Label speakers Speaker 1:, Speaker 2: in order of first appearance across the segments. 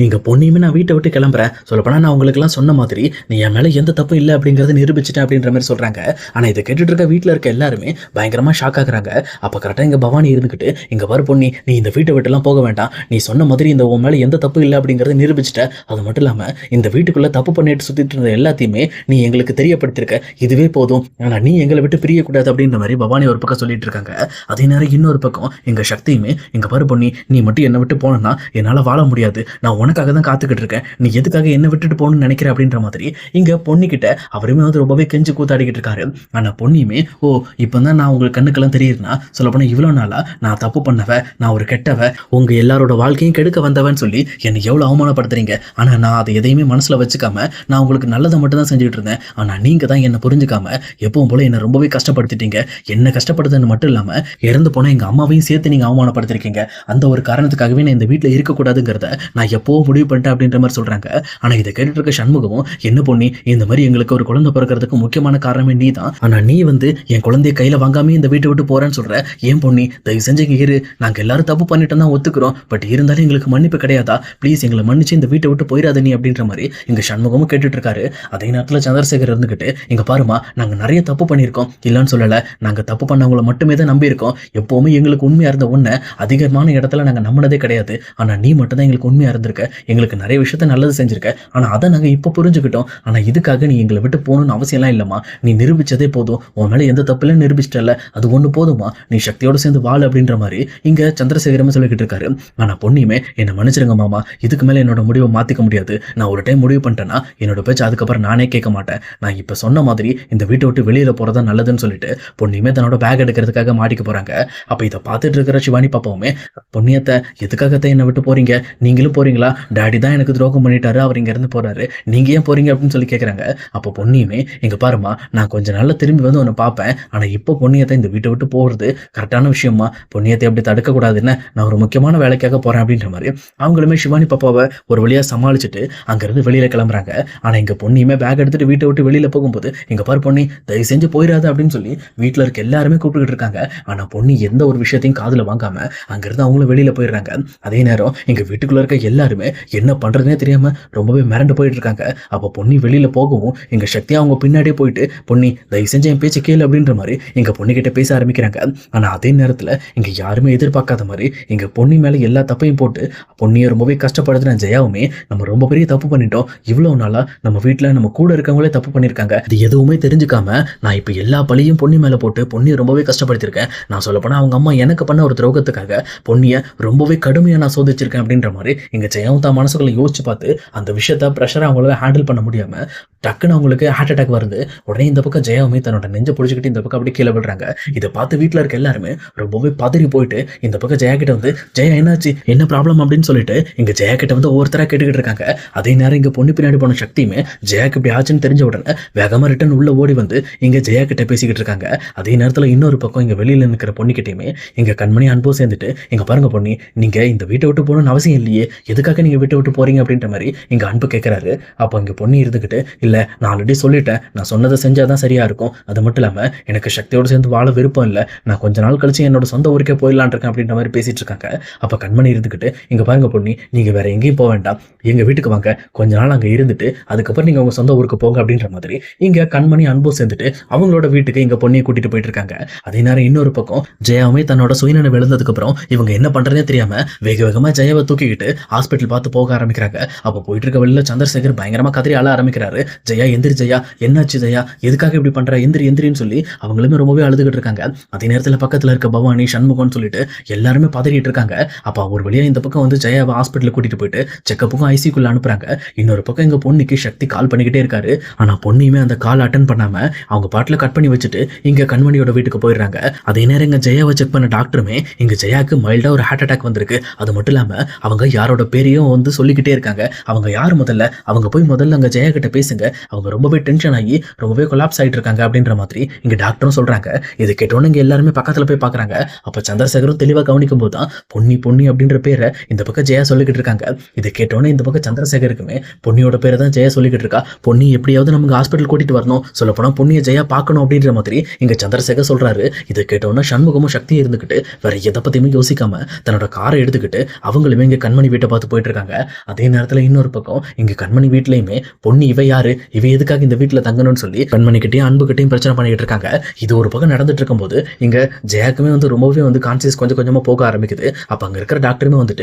Speaker 1: இங்க பொண்ணையுமே நான் வீட்டை விட்டு கிளம்புறேன். சொல்லப்போனா நான் உங்களுக்கெல்லாம் சொன்ன மாதிரி நீ என் மேல எந்த தப்பும் இல்ல அப்படிங்கிறத நிரூபிச்சுட்டேன் அப்படின்ற மாதிரி சொல்றாங்க. ஆனா இதை கேட்டுட்டு இருக்க வீட்டுல இருக்க எல்லாருமே பயங்கரமா ஷாக் ஆகுறாங்க. அப்ப கரெக்டா இங்க பவானி இருந்துகிட்டு, இங்க பாரு பொன்னி, நீ இந்த வீட்டை விட்டுலாம் போக வேண்டாம். நீ சொன்ன மாதிரி இந்த உன் மேல எந்த தப்பு இல்ல அப்படிங்கறத நிரூபிச்சுட்ட. அது மட்டும் இல்லாம இந்த வீட்டுக்குள்ள தப்பு பண்ணிட்டு சுத்திட்டு இருந்த எல்லாத்தையுமே நீ எங்களுக்கு தெரியப்படுத்திருக்க. இதுவே போதும். ஆனா நீ எங்களை விட்டு பிரியக்கூடாது அப்படின்ற மாதிரி பவானி ஒரு பக்கம் சொல்லிட்டு இருக்காங்க. அதே நேரம் இன்னொரு பக்கம் எங்க சக்தியுமே, இங்க பாரு பொன்னி, நீ மட்டும் என்னை விட்டு போனா என்னால வாழ முடியாது. நான் உனக்காக தான் காத்துக்கிட்டு இருக்கேன். நீ எதுக்காக என்ன விட்டுட்டு போகணும்னு நினைக்கிற அப்படின்ற மாதிரி இங்க பொன்னிக்கிட்ட அவருமே வந்து ரொம்பவே கெஞ்சு கூத்தாடிக்கிட்டு இருக்காரு. ஆனா பொன்னியுமே, ஓ இப்பதான் நான் உங்களுக்கு கண்ணுக்கெல்லாம் தெரியுதுன்னா, சொல்ல போனா இவ்வளவு நாளா நான் தப்பு பண்ணவ, நான் ஒரு கெட்டவ, உங்க எல்லாரோட வாழ்க்கையும் கெடுக்க வந்தவன்னு சொல்லி என்னை எவ்வளவு அவமானப்படுத்துறீங்க. ஆனா நான் அதை எதையுமே மனசுல வச்சுக்காம நான் உங்களுக்கு நல்லதை மட்டும் தான் செஞ்சுட்டு இருந்தேன். ஆனா நீங்க தான் என்ன புரிஞ்சுக்காம எப்பவும் போல என்ன ரொம்பவே கஷ்டப்படுத்திட்டீங்க. என்ன கஷ்டப்படுத்துறது மட்டும் இல்லாம இறந்து போன எங்க அம்மாவையும் சேர்த்து நீங்க அவமானப்படுத்திருக்கீங்க. அந்த ஒரு காரணத்துக்காகவே நான் இந்த வீட்டுல இருக்கக்கூடாதுங்கிறத நான் எப்போ முடிவு பண்ணிட்டேன் அப்படின்ற மாதிரி சொல்றாங்க. ஆனா இதை கேட்டுட்டு இருக்க சண்முகமும், என்ன பொண்ணி, இந்த மாதிரி எங்களுக்கு ஒரு குழந்தை பிறக்கிறதுக்கு முக்கியமான காரணமே நீ தான். ஆனா நீ வந்து என் குழந்தைய கையில வாங்காம இந்த வீட்டை விட்டு போறேன்னு சொல்ற. ஏன் பொண்ணி, தயவு செஞ்சு இங்க இரு. நாங்க எல்லாரும் தப்பு பண்ணிட்டு தான் ஒத்துக்கிறோம். பட் இருந்தாலும் எங்களுக்கு மன்னிப்பு கிடையாதா? ப்ளீஸ் எங்களை மன்னிச்சு இந்த வீட்டை விட்டு போயிடாத நீ அப்படின்ற மாதிரி இங்க சண்முகமும் கேட்டுட்டு இருக்காரு. அதே நேரத்துல சந்திரசேகர் இருந்துகிட்டு, இங்க பாருமா, நாங்க நிறைய தப்பு பண்ணியிருக்கோம், இல்லன்னு சொல்லல. நாங்க தப்பு பண்ணவங்களை மட்டுமே தான் நம்பி இருக்கோம். எப்பவுமே எங்களுக்கு உண்மையா இருந்த உன்னை அதிகமான இடத்துல நாங்க நம்பினதே கிடையாது. ஆனா நீ மட்டும் தான் எங்களுக்கு உண்மையா இருந்திருக்க. எங்களுக்கு நிறைய விஷயத்த நல்லது செஞ்சிருக்க. ஆனா அதை நாங்க இப்ப புரிஞ்சுக்கிட்டோம். ஆனா இதுக்காக நீ எங்களை விட்டு போகணும்னு அவசியம்லாம் இல்லம்மா. நீ நிரூபிச்சதே போதும். உன் மேல எந்த தப்புல நிரூபிச்சிட்டல, அது ஒண்ணு போதுமா. நீ சக்தியோட சேர்ந்து வாழ அப்படின்ற மாதிரி இங்க சந்திரசேகரமே சொல்லிக்கிட்டு இருக்காரு. ஆனா பொன்னியுமே, என்ன மன்னிச்சிருங்க மாமா, இதுக்கு மேல என்னோட முடிவை மாத்திக்க முடியாது. நான் ஒரு டைம் முடிவு பண்ணிட்டேன்னா என்னோட பேச்சு அதுக்கப்புறம் நானே கேட்க மாட்டேன். நான் இப்ப சொன்ன மாதிரி இந்த வீட்டை விட்டு வெளியில போறதா நல்லதுன்னு சொல்லிட்டு பொன்னியுமே தன்னோட பேக் எடுக்கிறதுக்காக மாட்டிக்க போறாங்க. அப்ப இதை பார்த்துட்டு இருக்கிற சிவானி பாப்பாவுமே, பொன்னியத்தை எதுக்காகத்தான் என்னை விட்டு போறீங்க? நீங்களும் போறீங்களா? டாடி தான் எனக்கு துரோகம் பண்ணிட்டாரு, அவர் இங்க இருந்து போறாரு, நீங்க ஏன் போறீங்க அப்படின்னு சொல்லி கேட்கறாங்க. அப்போ பொன்னியுமே, இங்க பாருமா, நான் கொஞ்ச நாள்ல திரும்பி வந்து உன்னை பார்ப்பேன். ஆனா இப்போ பொன்னியத்தை இந்த வீட்டை விட்டு போறது கரெக்டான விஷயமா? பொன்னியத்தை அப்படி தடுக்க கூடாதுன்னு நான் ஒரு முக்கியமான வேலைக்காக போறேன் அப்படின்ற மாதிரி அவங்களுமே சிவானி பாப்பாவை ஒரு வழியா சமாளிச்சுட்டு அங்கிருந்து வெளியில கிளம்புறாங்க. ஆனா இங்க பொன்னியுமே பேக் எடுத்துட்டு வீட்டை விட்டு வெளியில போகும்போது, இங்க பாரு பொன்னி, தயவு செஞ்சு போயிடாது அப்படின்னு சொல்லி வீட்டுல இருக்க எல்லாருமே கூப்பிட்டுக்கிட்டு இருக்காங்க. ஆனா பொன்னி எந்த ஒரு விஷயத்தையும் காதுல வாங்காம அங்கிருந்து அவங்களும் வெளியில போயிடுறாங்க. அதே நேரம் எங்க வீட்டுக்குள்ள இருக்க எல்லாருமே என்ன பண்றதுனே தெரியாம ரொம்பவே மிரண்டு போயிட்டு இருக்காங்க. அப்போ பொன்னி வெளியில போகவும் எங்க சக்தி அவங்க பின்னாடியே போயிட்டு, பொன்னி தயவு செஞ்சு என் பேச்சு கேளு அப்படின்ற மாதிரி எங்க பொண்ணு கிட்ட பேச ஆரம்பிக்கிறாங்க. ஆனா அதே நேரத்துல இங்க யாருமே எதிர்பார்க்காத மாதிரி எங்க பொன்னி மேல எல்லா தப்பையும் போட்டு பொன்னியை ரொம்பவே கஷ்டப்படுத்துன ஜெயாவுமே, நம்ம ரொம்ப பெரிய தப்பு பண்ணிட்டோம், இவ்வளவு நாளா நம்ம வீட்டுல நம்ம கூட இருக்கவங்களே தப்பு பண்ணிருக்காங்க, இது எதுவுமே தெரிஞ்சுக்காம நான் இப்ப எல்லா பழியும் பொன்னி மேல போட்டு பொன்னியை ரொம்பவே கஷ்டப்படுத்திருக்கேன். நான் சொல்ல போனா அவங்க அம்மா எனக்கு பண்ண ஒரு துரோகத்துக்காக பொன்னியை ரொம்பவே கடுமையா நான் சோதிச்சிருக்கேன் அப்படின்ற மாதிரி எங்க ஜெயாவும் தான் மனசுக்குள்ள யோசிச்சு பார்த்து அந்த விஷயத்த ப்ரெஷரை அவங்களால ஹேண்டில் பண்ண முடியாம டக்குன்னு அவங்களுக்கு ஹார்ட் அட்டாக் வருது. உடனே இந்த பக்கம் ஜெயாவுமே தன்னோட நெஞ்ச பிடிச்சிக்கிட்டு இந்த பக்கம் அப்படியே கீழே விடுறாங்க. இதை பார்த்து வீட்டில் இருக்க எல்லாருமே ரொம்பவே பதறி போயிட்டு இந்த பக்கம் ஜெயா கிட்ட வந்து, ஜெயா என்னாச்சு, என்ன ப்ராப்ளம் அப்படின்னு சொல்லிட்டு இங்க ஜெயா கிட்ட வந்து ஒவ்வொருத்தராக கேட்டுக்கிட்டு இருக்காங்க. அதே நேரம் இங்க பொண்ணு பின்னாடி போன சக்தியுமே ஜெயாக்கு இப்படி ஆச்சுன்னு தெரிஞ்ச உடனே வேகமா ரிட்டன் உள்ள ஓடி வந்து இங்க ஜெயா கிட்ட பேசிக்கிட்டு இருக்காங்க. அதே நேரத்தில் இன்னொரு பக்கம் இங்க வெளியில நிற்கிற பொண்ணுக்கிட்டையுமே இங்க கண்மணி அன்போ சேர்ந்துட்டு, இங்க பாருங்க பொண்ணி, நீங்க இந்த வீட்டை விட்டு போகணும்னு அவசியம் இல்லையே, எதுக்காக நீங்க வீட்டை விட்டு போறீங்க அப்படின்ற மாதிரி இங்க அன்பு கேட்கிறாரு. அப்போ இங்க பொண்ணு இருந்துகிட்டு, இல்ல நான் ஆல்ரெடி சொல்லிட்டேன், நான் சொன்னதை செஞ்சாதான் சரியா இருக்கும். அது மட்டும் இல்லாம எனக்கு சக்தியோட சேர்ந்து வாழ விருப்பம் இல்லை, நான் கொஞ்ச நாள் கழிச்சு என்னோட சொந்த ஊருக்கே போயிடலான் இருக்கேன் அப்படின்ற மாதிரி பேசிட்டு இருக்காங்க. அப்ப கண்மணி இருந்துகிட்டு, இங்க பாருங்க பொண்ணி, நீங்க வேற எங்கேயும் போக வேண்டாம், எங்க வீட்டுக்கு வாங்க, கொஞ்ச நாள் அங்க இருந்துட்டு அதுக்கப்புறம் நீங்க உங்க சொந்த ஊருக்கு போங்க அப்படின்ற மாதிரி இங்க கண்மணி அன்பு சேர்ந்துட்டு அவங்களோட வீட்டுக்கு இங்க பொண்ணியை கூட்டிட்டு போயிட்டு இருக்காங்க. அதே நேரம் இன்னொரு பக்கம் ஜெயாவுமே தன்னோட சுயநினைவு எழுந்ததுக்கு அப்புறம் இவங்க என்ன பண்றதே தெரியாம வேக வேகமா ஜெயாவை தூக்கிக்கிட்டு ஹாஸ்பிட்டல் பார்த்து போக ஆரம்பிக்கிறாங்க. அப்ப போயிட்டு இருக்க வெளியில சந்திரசேகர் பயங்கரமா கதறி அழ ஆரம்பிக்கிறாரு. ஜெயா எந்திரி ஜெயா, என்னாச்சு ஜெயா, எதுக்காக இப்படி பண்ற, எந்திரி எந்திரின்னு சொல்லி அவங்களுமே ரொம்பவே அழுதுகிட்டு இருக்காங்க. அதே நேரத்துல பக்கத்துல இருக்க பவானி சண்முகம்னு சொல்லிட்டு எல்லாருமே பதறிட்டு இருக்காங்க. அப்ப ஒரு வழியா இந்த பக்கம் வந்து ஜெயாவை ஹாஸ்பிட்டல் கூட்டிட்டு போயிட்டு செக்கப்புக்கும் ஐசிக்குள்ள அனுப்புறாங்க. இன்னொரு பக்கம் எங்க பொண்ணுக்கு சக்தி கால் பண்ணிக்கிட்டே இருக்காரு. ஆனா பொண்ணுமே அந்த கால் அட்டன் பண்ணாம அவங்க பாட்டுல கட் பண்ணி வச்சுட்டு இங்க கண்மணியோட வீட்டுக்கு போயிடுறாங்க. அதே நேரம் இங்க ஜெயாவை செக் பண்ண டாக்டருமே இங்க ஜெயாக்கு மைல்டா ஒரு ஹார்ட் அட்டாக் வந்திருக்கு. அது மட்டும் இல்லாம அவங்க யாரோட பேரையும் வந்து சொல்லிக்கிட்டே இருக்காங்க. அவங்க யார் முதல்ல, அவங்க போய் முதல்ல அங்க ஜெயா கிட்ட பேசுங்க, அவங்க ரொம்பவே டென்ஷன் ஆகி ரொம்பவே கொலாப்ஸ் ஆயிட்டு இருக்காங்க அப்படின்ற மாதிரி இங்க டாக்டரும் சொல்றாங்க. இது கேட்டோன்னு இங்க எல்லாருமே பக்கத்துல போய் பாக்குறாங்க. அப்ப சந்திரசேகரும் தெளிவா கவனிக்கும் போது தான் பொன்னி பொன்னி அப்படின்ற பேரை இந்த பக்கம் ஜெயா சொல்லிக்கிட்டு இருக்காங்க. இதை கேட்டோன்னே இந்த பக்கம் சந்திரசேகருக்குமே பொன்னியோட பேரை தான் ஜெயா சொல்லிக்கிட்டு இருக்கா. பொன்னி எப்படியாவது நமக்கு ஹாஸ்பிட்டல் கூட்டிட்டு வரணும், சொல்லப்போனா பொன்னியை ஜெயா பார்க்கணும் அப்படின்ற மாதிரி இங்க சந்திரசேகர் சொல்றாரு. இதை கேட்டோன்னா சண்முகமும் சக்தி இருந்துகிட்டு வேற எதை பத்தியுமே யோசிக்காம தன்னோட காரை எடுத்துக்கிட்டு அவங்களுமே இங்க கண்மணி வீட்டை பார்த்து போயிட்டு இருக்காங்க. அதே நேரத்துல இன்னொரு பக்கம் இங்க கண்மணி வீட்லயுமே பொன்னி இவ யாரு, இவ எதுக்காக இந்த வீட்டுல தங்கணும்னு சொல்லி கண்மணி கிட்டையும் அன்பு கிட்டையும் பிரச்சனை பண்ணிட்டு இருக்காங்க. இது ஒரு பக்கம் நடந்துட்டு இருக்கும்போது இங்க ஜெயாக்குமே ரொம்பவே கான்சியஸ் கொஞ்சம் கொஞ்சமா போக ஆரம்பிக்குது. அப்ப அங்க இருக்கிற டாக்டருமே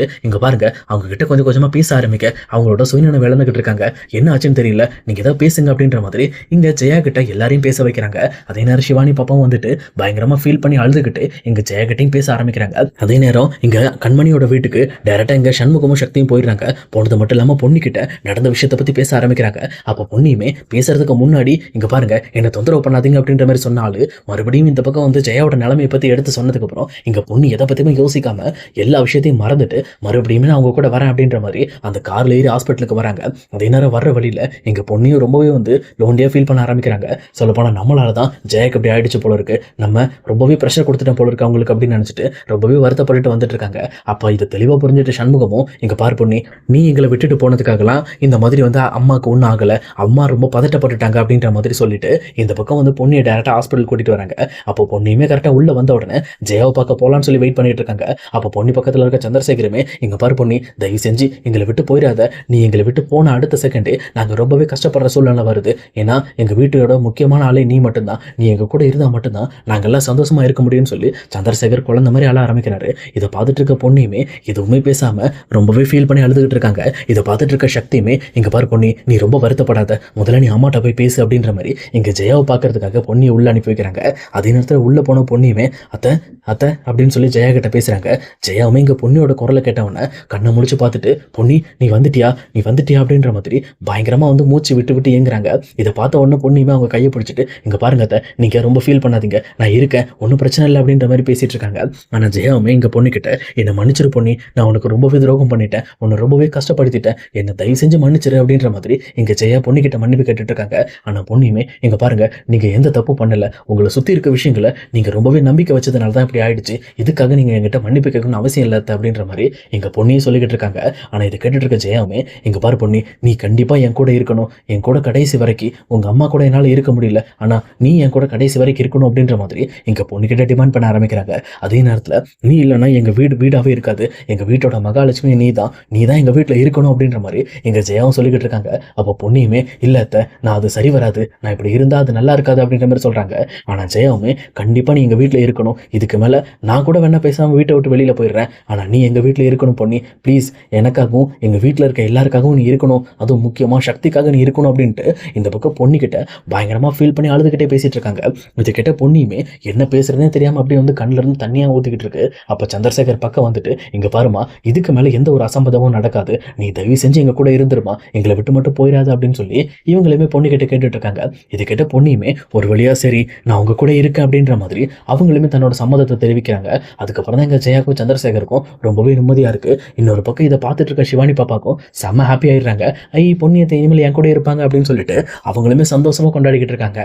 Speaker 1: இங்க பாருங்க, அவங்க கிட்ட கொஞ்சம் கொஞ்சமா பேச ஆரம்பிக்க அவங்களோட சுயநலம் இழந்துகிட்டு இருக்காங்க. என்ன ஆச்சுன்னு தெரியல, நீங்க ஏதாவது பேசுங்க அப்படின்ற மாதிரி இங்க ஜெயா கிட்ட எல்லாரையும் பேச வைக்கிறாங்க. அதே நேரம் சிவானி பாப்பாவும் பயங்கரமா ஃபீல் பண்ணி அழுதுகிட்டு இங்க ஜெயா கிட்டையும் பேச ஆரம்பிக்கிறாங்க. அதே நேரம் இங்க கண்மணியோட வீட்டுக்கு டைரக்டா இங்க சண்முகமும் சக்தியும் போயிடுறாங்க. போனது மட்டும் இல்லாம பொண்ணு கிட்ட நடந்த விஷயத்தை பத்தி பேச ஆரம்பிக்கிறாங்க. அப்ப பொண்ணியுமே பேசுறதுக்கு முன்னாடி இங்க பாருங்க, என்ன தொந்தரவு பண்ணாதீங்க அப்படின்ற மாதிரி சொன்னாலும் மறுபடியும் இந்த பக்கம் ஜெயாவோட நிலைமையை பத்தி எடுத்து சொன்னதுக்கு அப்புறம் இங்க பொண்ணு எதை பத்தியுமே யோசிக்காம எல்லா விஷயத்தையும் மறந்துட்டு மறுபடியும் அவங்க கூட வரேன் அப்படின்ற மாதிரி அந்த கார்ல ஏறி ஹாஸ்பிட்டலுக்கு வராங்க. அதே நேரம் வர்ற வழியில எங்க பொண்ணையும் ரொம்பவே லோன்லியா ஃபீல் பண்ண ஆரம்பிக்கிறாங்க. சொல்ல போனா நம்மளாலதான் ஜெயக்கு அப்படி ஆயிடுச்சு போல இருக்கு, நம்ம ரொம்பவே ப்ரெஷர் கொடுத்துட்டோம் போல இருக்கு அவங்களுக்கு அப்படின்னு நினைச்சிட்டு ரொம்பவே வருத்தப்பட்டு வந்துட்டு இருக்காங்க. அப்ப இதை தெளிவா புரிஞ்சுட்டு சண்முகமும் இங்க பார் பொண்ணி, நீ எங்களை விட்டுட்டு போனதுக்காகலாம் இந்த மாதிரி அம்மாவுக்கு ஒன்றும் ஆகல, அம்மா ரொம்ப பதட்டப்பட்டுட்டாங்க அப்படின்ற மாதிரி சொல்லிட்டு இந்த பக்கம் பொண்ணியை டைரக்டா ஹாஸ்பிட்டல் கூட்டிட்டு வராங்க. அப்போ பொண்ணையுமே கரெக்டா உள்ள வந்த உடனே ஜெயாவை பார்க்க போலான்னு சொல்லி வெயிட் பண்ணிட்டு இருக்காங்க. அப்போ பொண்ணு பக்கத்துல இருக்க சந்திரசேகரமே இங்க பாரு பொண்ணி, தயவு செஞ்சு எங்களை விட்டு போயிடாத, நீ எங்களை விட்டு போன அடுத்த செகண்டே நாங்க ரொம்பவே கஷ்டப்படுற சூழ்நிலை வருது. ஏன்னா எங்க வீட்டோட முக்கியமான ஆளே நீ மட்டும்தான், நீ எங்க கூட இருந்தா மட்டும்தான் நாங்கெல்லாம் சந்தோஷமா இருக்க முடியும்னு சொல்லி சந்திரசேகர் குழந்தை மாதிரி அழ ஆரம்பிக்கிறாரு. இதை பார்த்துட்டு இருக்க பொண்ணையுமே எதுவுமே பேசாம ரொம்பவே ஃபீல் பண்ணி அழுதுகிட்டு இருக்காங்க. இதை பார்த்துட்டு இருக்க சக்தியுமே இங்க பாரு பொண்ணி, நீ ரொம்ப வருத்தப்படாத, முதல்ல நீ அம்மாட்ட போய் பேசு அப்படின்ற மாதிரி இங்க ஜெயாவை பார்க்கறதுக்காக பொண்ணியை உள்ள அனுப்பி வைக்கிறாங்க. அதே நேரத்தில் உள்ள போன பொண்ணியுமே அத்தை அத்தை அப்படின்னு சொல்லி ஜெயா கிட்ட பேசுறாங்க. ஜெயாவுமே இங்க பொண்ணியோட குரலை கேட்டவன கண்ணை முடிச்சு பார்த்துட்டு பொன்னி நீ வந்துட்டியா அப்படின்ற மாதிரி பயங்கரமா மூச்சு விட்டு விட்டு ஏங்குறாங்க. இதை பார்த்த உடனே பொண்ணியுமே அவங்க கையை பிடிச்சிட்டு இங்க பாருங்க அத்தை, நீங்க ரொம்ப ஃபீல் பண்ணாதீங்க, நான் இருக்கேன், ஒன்றும் பிரச்சனை இல்லை அப்படின்ற மாதிரி பேசிட்டு இருக்காங்க. ஆனா ஜெயாவுமே இங்க பொண்ணு கிட்ட என்னை மன்னிச்சிரு பொண்ணி, நான் உனக்கு ரொம்பவே துரோகம் பண்ணிட்டேன், உன்னை ரொம்பவே கஷ்டப்படுத்திட்டேன், என்னை தயவு செஞ்சு மன்னிச்சிரு அப்படின்ற மாதிரி இங்க ஜெயா பொண்ணு கிட்ட மன்னிப்பு கேட்டுட்டு இருக்காங்க. ஆனா பொண்ணியுமே இங்க பாருங்க, நீங்க எந்த தப்பு பண்ணல, உங்களை சுத்தி இருக்க விஷயங்களை நீங்க ரொம்பவே நம்பிக்கை வச்சதுனால தான் இப்படி ஆயிடுச்சு, இதுக்காக நீங்க என்கிட்ட மன்னிப்பு கேட்கணும்னு அவசியம் இல்லை அப்படின்ற மாதிரி எங்க பொண்ணையும் சொல்லிக்கிட்டு இருக்காங்க. ஆனா இதை கேட்டுட்டு இருக்க ஜெயாவுமே இங்க பாரு பொண்ணி, நீ கண்டிப்பா என் கூட இருக்கணும், என் கூட கடைசி வரைக்கும், உங்க அம்மா கூட என்னால இருக்க முடியல, ஆனா நீ என் கூட கடைசி வரைக்கும் இருக்கணும் அப்படின்ற மாதிரி எங்க பொண்ணு கிட்ட டிமாண்ட் பண்ண ஆரம்பிக்கிறாங்க. அதே நேரத்துல நீ இல்லைன்னா எங்க வீடாவே இருக்காது, எங்க வீட்டோட மகாலட்சுமி நீ தான் எங்க வீட்டுல இருக்கணும் அப்படின்ற மாதிரி எங்க ஜெயாவும் சொல்லிக்கிட்டு இருக்காங்க. அப்போ பொண்ணையுமே இல்ல அத்தை, நான் அது சரி வராது, நான் இப்படி இருந்தா அது நல்லா இருக்காது அப்படின்ற மாதிரி சொல்றாங்க. ஆனா ஜெயாவுமே கண்டிப்பா நீ எங்க வீட்டுல இருக்கணும், இதுக்கு மேல நான் கூட வேணா பேசாம வீட்டை விட்டு வெளியில போயிடுறேன், ஆனா நீ எங்க வீட்டுல இருக்கணும் பொண்ணி, ப்ளீஸ், எனக்காகவும் எங்க வீட்டுல இருக்க எல்லாருக்காகவும் நீ இருக்கணும், அதுவும் முக்கியமா சக்திக்காக நீ இருக்கணும் அப்படின்ட்டு இந்த பக்கம் பொண்ணு கிட்ட பயங்கரமா ஃபீல் பண்ணி அழுதுகிட்டே பேசிட்டு இருக்காங்க. இது கிட்ட பொண்ணியுமே என்ன பேசுறதுனே தெரியாம அப்படியே கண்ணுல இருந்து தண்ணியா ஊத்திக்கிட்டு இருக்கு. அப்ப சந்திரசேகர் பக்கம் இங்க பாருமா, இதுக்கு மேல எந்த ஒரு அசம்பதமும் நடக்காது, நீ தயவு செஞ்சு எங்க கூட இருந்துருமா, எங்களை விட்டு மட்டும் போயிடாது அப்படின்னு சொல்லி இவங்களுமே பொண்ணு கிட்ட கேட்டுட்டு இருக்காங்க. இது கிட்ட பொண்ணியுமே ஒரு வழியா சரி நான் உங்க கூட இருக்கேன் அப்படின்ற மாதிரி அவங்களுமே தன்னோட சம்மதத்தை தெரிவிக்கிறாங்க. அதுக்கப்புறம் தான் எங்க ஜெயாக்கும் சந்திரசேகருக்கும் ரொம்பவே நிம்மதியா இருக்கு. இன்னொரு பக்கம் இதை பார்த்துட்டு இருக்க சிவானி பாப்பாக்கும் செம்ம ஹாப்பி ஆயிடுறாங்க. பொண்ணியத்தை இனிமேல் என் கூட இருப்பாங்க அப்படின்னு சொல்லிட்டு அவங்களுமே சந்தோஷமா கொண்டாடிக்கிட்டு இருக்காங்க.